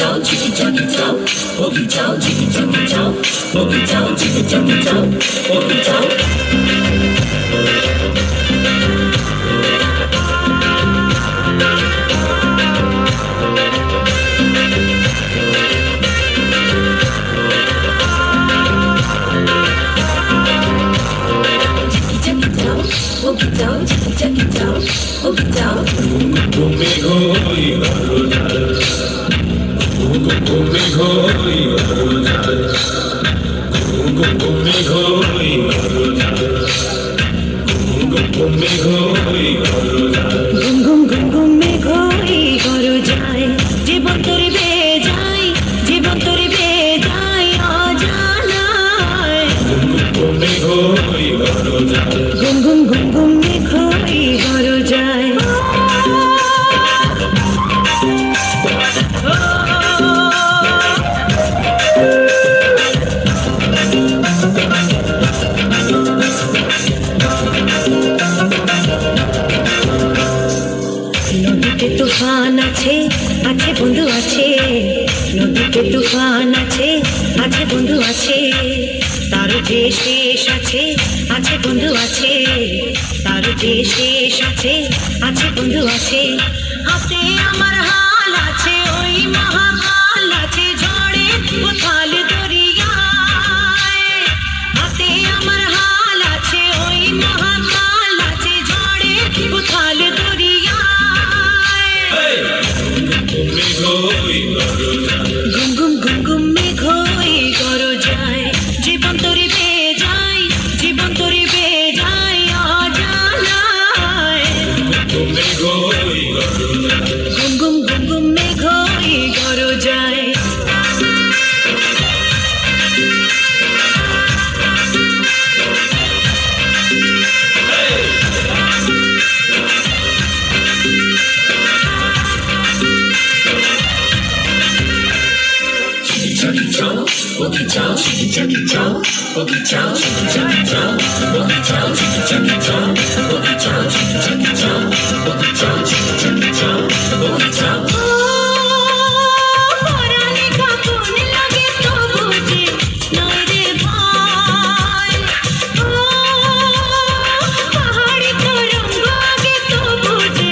chow, chicken chunky chow, porky chow, chicken chunky chow, porky chow, chicken chunky chow, porky chow. Porky chow, chicken chunky chow, porky chow. Gumi ghoi baro jal, gumi ghoi baro jal, gumi ghoi baro jal, gumi ghoi baro jal. Gum gum gum gum me ghoi baro jai, জীবন তোর বেজাই, জীবন তোর বেজাই অজানায়। Gumi ghoi baro jal. Gum gum gum gum me ghoi baro jai. নদীতে তুফান আছে, আছে বন্ধু আছে, নদীতে তুফান আছে, আছে বন্ধু আছে, তার যে শেষ আছে, আছে বন্ধু আছে, তার যে শেষ আছে, আছে বন্ধু আছে। হাতে আমার হাল আছে, ওই মহাকাল আছে, ঝড়ে উথাল দরিয়ায়। হাতে আমার হাল আছে, ওই মহাকাল আছে, ঝড়ে উথাল দরিয়ায়। Gumi ghoi baro jal. গুম গুম গুম গুম মেঘ হই গরো যায়, জীবন তোরে বেজাই, জীবন তোরে বেজাই অজানায়। Gumi ghoi baro jal. গুম গুম গুম গুম মেঘ হই গরো যায়। Chunky chow, porky chow, chicken chunky chow, porky chow, chicken chunky chow, porky chow, chicken chunky chow, porky chow, chicken chunky chow, porky chow, chicken chunky chow, porky chow. পরাণে কাঁপন লাগে তো বুঝি নয় রে ভাই। পাহাড়ে তরঙ্গ আগে তো বুঝি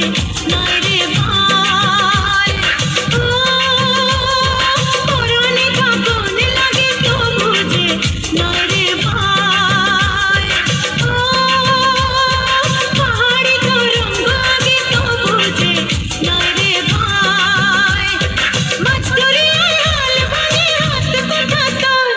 নয় রে ভাই। পরাণে কাঁপন লাগে তো বুঝি নয় রে ভাই। পাহাড়ে তরঙ্গ আগে তো বুঝি নয় রে ভাই। মাছ দরিয়ায় হাল ভাঙে হাত কোথা তোর।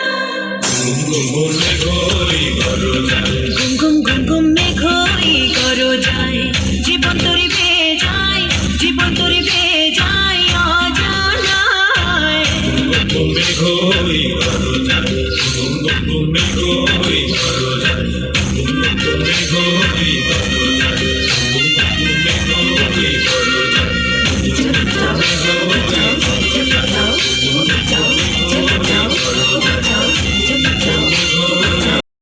Gumi ghoi baro jal. গুম গুম গুম গুম মেঘ হই গরো যায়, জীবন তোরে বেজাই, জীবন তোরে বেজাই অজানায়। Gumi ghoi baro jal. Gumi ghoi baro jal. Gumi ghoi baro jal.